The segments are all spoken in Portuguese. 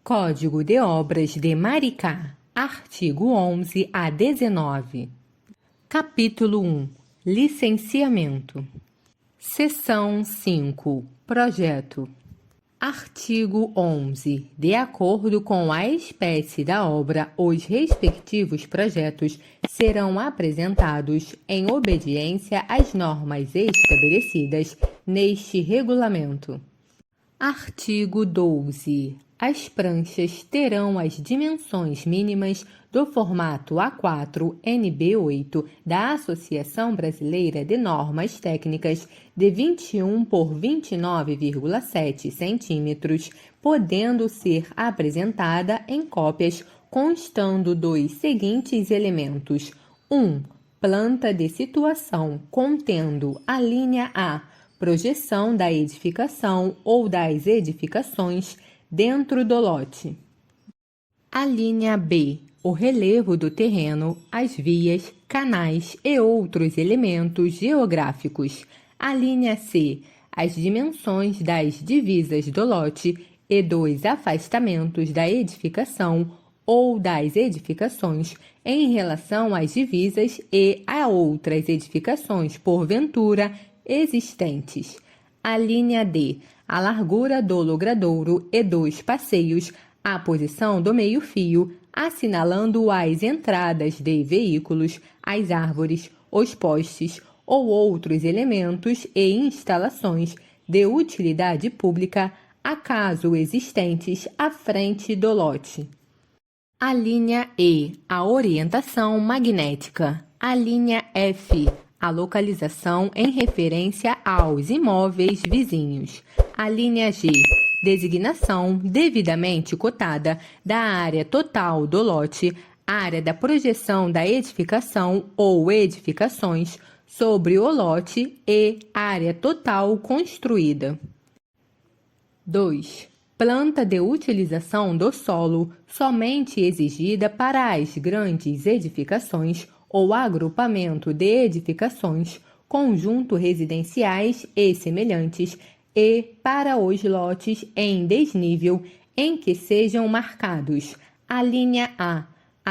Código de Obras de Maricá, artigo 11 a 19. Capítulo 1. Licenciamento. Seção 5. Projeto. Artigo 11. De acordo com a espécie da obra, os respectivos projetos serão apresentados em obediência às normas estabelecidas neste regulamento. Artigo 12. As pranchas terão as dimensões mínimas do formato A4 NB8 da Associação Brasileira de Normas Técnicas de 21 por 29,7 centímetros, podendo ser apresentada em cópias constando dos seguintes elementos: 1. Planta de situação contendo a linha A, projeção da edificação ou das edificações dentro do lote. A linha B, o relevo do terreno, as vias, canais e outros elementos geográficos. A linha C, as dimensões das divisas do lote e dos afastamentos da edificação ou das edificações em relação às divisas e a outras edificações porventura existentes. A linha D, a largura do logradouro e dos passeios, a posição do meio-fio, assinalando as entradas de veículos, as árvores, os postes ou outros elementos e instalações de utilidade pública, acaso existentes à frente do lote. A linha E, a orientação magnética. A linha F, a localização em referência aos imóveis vizinhos. A linha G, designação devidamente cotada da área total do lote, área da projeção da edificação ou edificações sobre o lote e área total construída. 2. Planta de utilização do solo somente exigida para as grandes edificações ou agrupamento de edificações, conjunto residenciais e semelhantes, e para os lotes em desnível em que sejam marcados. A linha A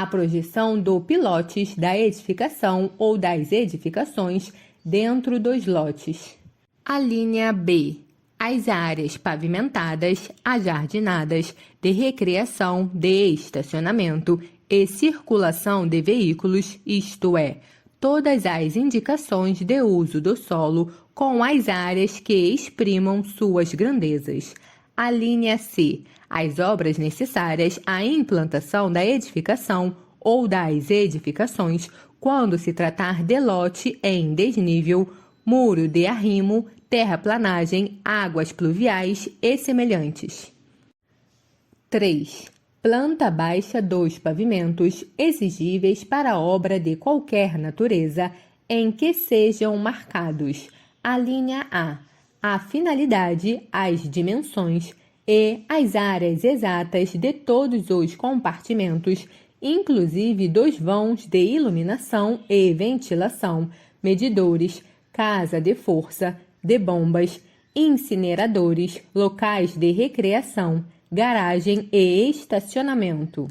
projeção do pilotes da edificação ou das edificações dentro dos lotes. A linha B, as áreas pavimentadas, ajardinadas, de recreação, de estacionamento e circulação de veículos, isto é, todas as indicações de uso do solo com as áreas que exprimam suas grandezas. A linha C, as obras necessárias à implantação da edificação ou das edificações quando se tratar de lote em desnível, muro de arrimo, terraplanagem, águas pluviais e semelhantes. 3. Planta baixa dos pavimentos exigíveis para obra de qualquer natureza em que sejam marcados. A linha A finalidade, as dimensões e as áreas exatas de todos os compartimentos, inclusive dos vãos de iluminação e ventilação, medidores, casa de força, de bombas, incineradores, locais de recreação, garagem e estacionamento.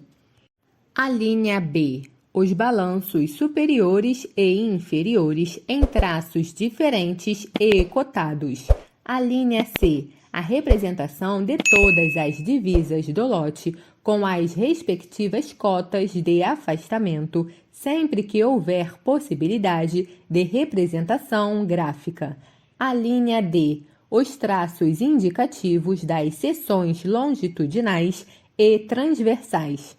A linha B, os balanços superiores e inferiores em traços diferentes e cotados. A linha C, a representação de todas as divisas do lote com as respectivas cotas de afastamento, sempre que houver possibilidade de representação gráfica. A linha D, os traços indicativos das seções longitudinais e transversais.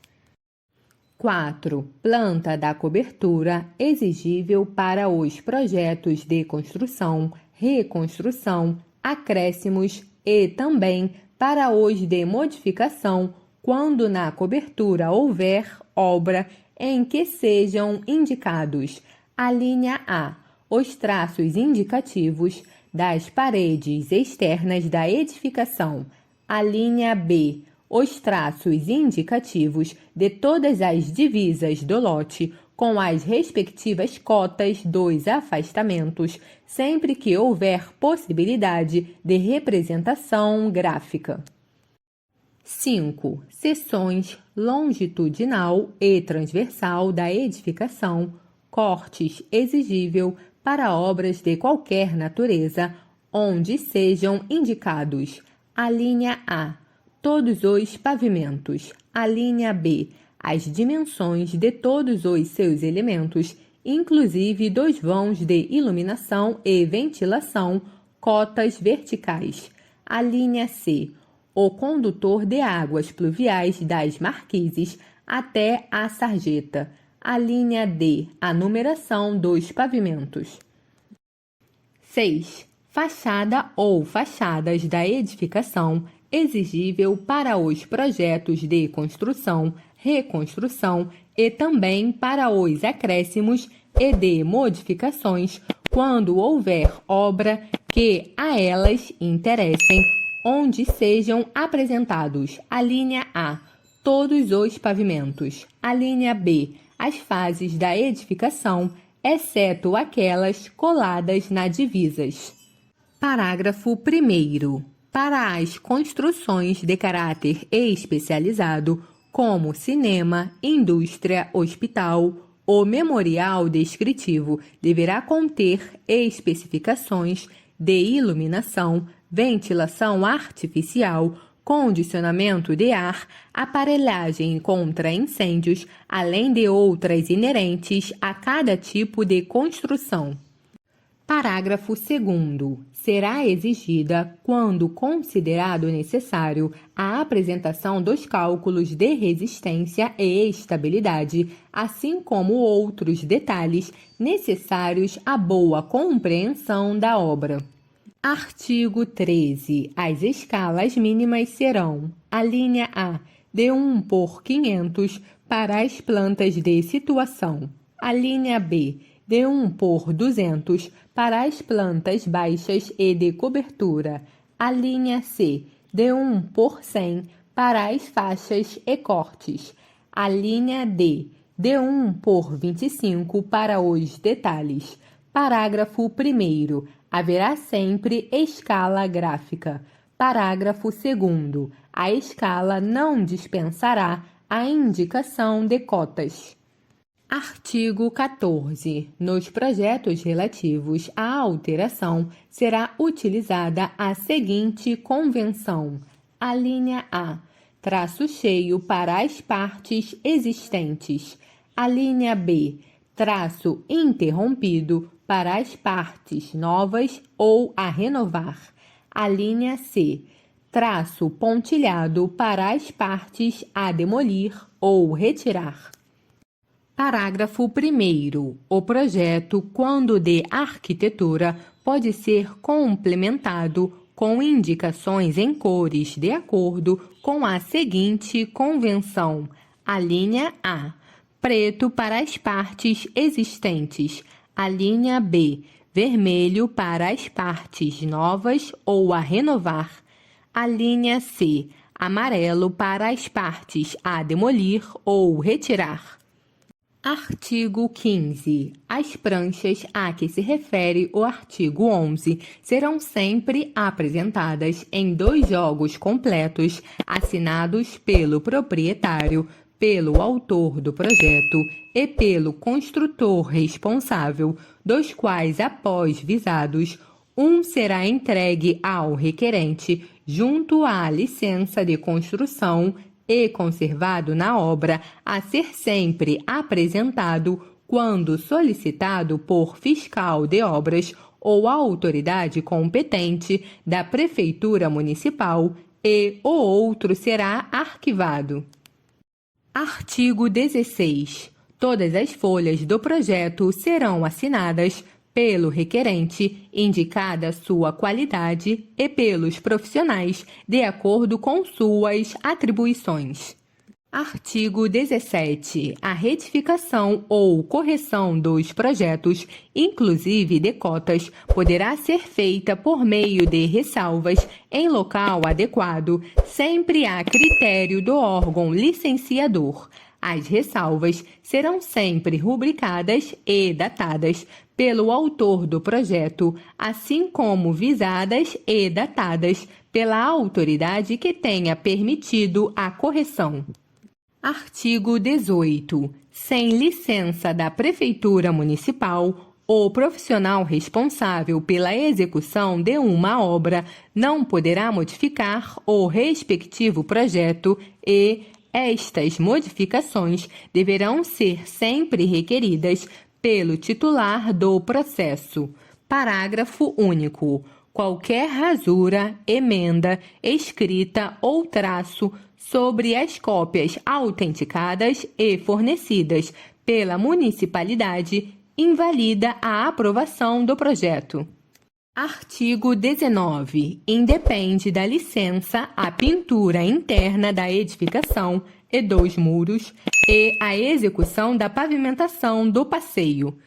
4. Planta da cobertura exigível para os projetos de construção, reconstrução, acréscimos e também para os de modificação, quando na cobertura houver obra em que sejam indicados. A linha A, os traços indicativos das paredes externas da edificação. A linha B, os traços indicativos de todas as divisas do lote com as respectivas cotas dos afastamentos, sempre que houver possibilidade de representação gráfica. 5. Seções longitudinal e transversal da edificação, cortes exigível para obras de qualquer natureza, onde sejam indicados: a linha A, todos os pavimentos; a linha B, as dimensões de todos os seus elementos, inclusive dos vãos de iluminação e ventilação, cotas verticais; a linha C, o condutor de águas pluviais das marquises até a sarjeta; a linha D, a numeração dos pavimentos. 6. Fachada ou fachadas da edificação, exigível para os projetos de construção, reconstrução e também para os acréscimos e de modificações, quando houver obra que a elas interessem, onde sejam apresentados: a linha A, todos os pavimentos; a linha B, as fases da edificação, exceto aquelas coladas nas divisas. Parágrafo 1º. Para as construções de caráter especializado, como cinema, indústria, hospital, o memorial descritivo deverá conter especificações de iluminação, ventilação artificial, condicionamento de ar, aparelhagem contra incêndios, além de outras inerentes a cada tipo de construção. Parágrafo 2º. Será exigida, quando considerado necessário, a apresentação dos cálculos de resistência e estabilidade, assim como outros detalhes necessários à boa compreensão da obra. Artigo 13. As escalas mínimas serão: a linha A, de 1 por 500 para as plantas de situação; a linha B, de 1 por 200 para as plantas baixas e de cobertura; a linha C, de 1 por 100 para as faixas e cortes; a linha D, de 1 por 25 para os detalhes. Parágrafo 1º. Haverá sempre escala gráfica. Parágrafo 2º. A escala não dispensará a indicação de cotas. Artigo 14. Nos projetos relativos à alteração, será utilizada a seguinte convenção: a linha A, traço cheio para as partes existentes; a linha B, traço interrompido para as partes novas ou a renovar; a linha C, traço pontilhado para as partes a demolir ou retirar. Parágrafo 1º. O projeto, quando de arquitetura, pode ser complementado com indicações em cores de acordo com a seguinte convenção: a linha A, preto para as partes existentes; a linha B, vermelho para as partes novas ou a renovar; a linha C, amarelo para as partes a demolir ou retirar. Artigo 15. As pranchas a que se refere o artigo 11 serão sempre apresentadas em 2 jogos completos, assinados pelo proprietário, pelo autor do projeto e pelo construtor responsável, dos quais, após visados, um será entregue ao requerente junto à licença de construção e conservado na obra, a ser sempre apresentado quando solicitado por fiscal de obras ou autoridade competente da Prefeitura Municipal, e o outro será arquivado. Artigo 16. Todas as folhas do projeto serão assinadas pelo requerente, indicada sua qualidade, e pelos profissionais, de acordo com suas atribuições. Artigo 17. A retificação ou correção dos projetos, inclusive de cotas, poderá ser feita por meio de ressalvas em local adequado, sempre a critério do órgão licenciador. As ressalvas serão sempre rubricadas e datadas pelo autor do projeto, assim como visadas e datadas pela autoridade que tenha permitido a correção. Artigo 18. Sem licença da Prefeitura Municipal, o profissional responsável pela execução de uma obra não poderá modificar o respectivo projeto e estas modificações deverão ser sempre requeridas pelo titular do processo. Parágrafo único. Qualquer rasura, emenda, escrita ou traço sobre as cópias autenticadas e fornecidas pela municipalidade invalida a aprovação do projeto. Artigo 19. Independe da licença a pintura interna da edificação e dos muros e a execução da pavimentação do passeio,